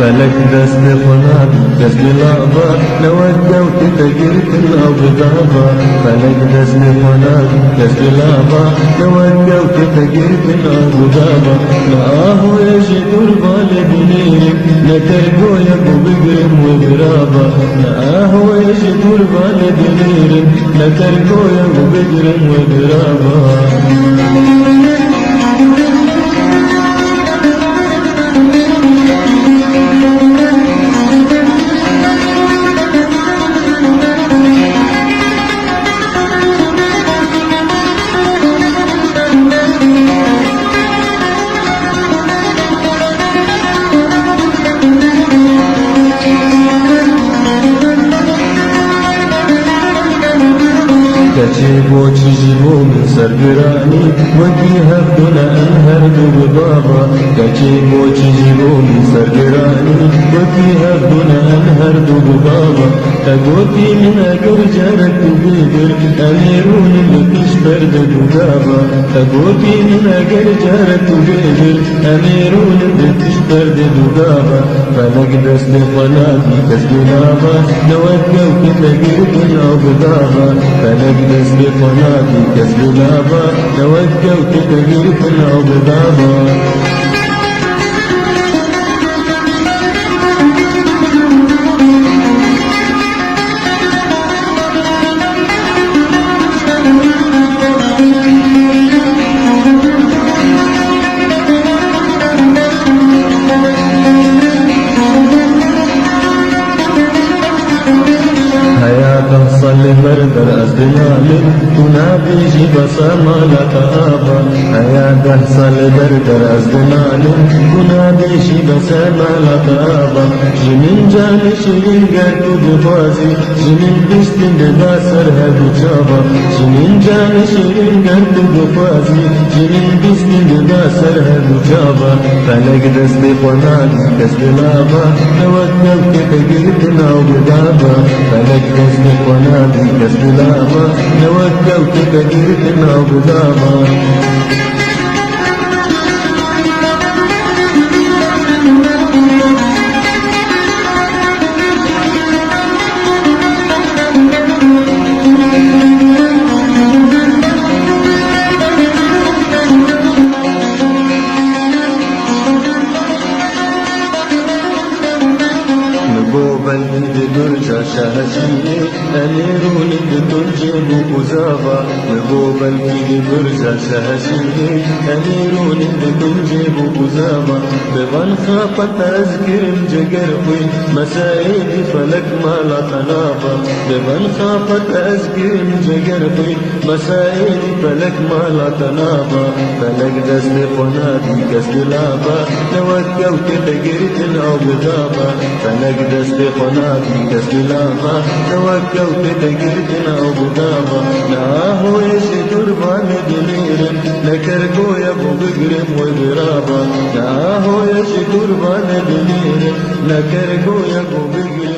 فلك دست خناب دست لعبة لو ادوت تجرت الأبضابة فلك دست خناب دست لعبة لو ادوت تجرت الأبضابة لا هو يجدر بالدنيا نتركو يبو بقرم وقرابة لا هو يجدر بالدنيا نتركو يبو بقرم وقرابة كتيبو تجيبو من سرقراني وكيها بدون أنهر بضابة كتيبو تجيبو من سرقراني وكيها بدون أنهر بضابة تقوتي من أجر جارك بيدر أميرون اللي تشبر بضابة تقوتي من أجر جارك بيدر أميرون اللي تشبر بضابة فلك دست قلابي كسبنابا نوكو كتجرد الأبضابة فلك دست قناتي كسب لابا توجهت تجري في الأبضابة صلي بردر أزدنالي تنابي جيب سامالة آبا حياته صلي بردر أزدنالي تنابي جيب سامالة آبا جنين جاني شرين قرد بفازي جنين بستن دباسر هدو جابا جنين جاني شرين قرد بفازي جنين بستن دباسر هدو جابا فلك دستي قنالي كسب لابا توكل كتقلتنا وبدابا فلك دستي قنالي كسب لابا توكل كتقلتنا وبدابا بلد درجة شهشيني أميرون بتنجب وزابا نبو بلد درجة شهشيني أميرون بتنجب وزابا بغن خافت أذكر مجقربي مسائل فلك ما لا تنابا بغن خافت أذكر مجقربي مسائل فلك ما لا تنابا فلك دست قنادي كسب لابا توكلت تقرت الأبضابا فلك دست قناتي كسب لابا توكلت تقرتنا وبدابا لا هو يشتر بالدنير لكركو يبو بقرم وقرابا لا هو يشتر بالدنير لكركو يبو بقرم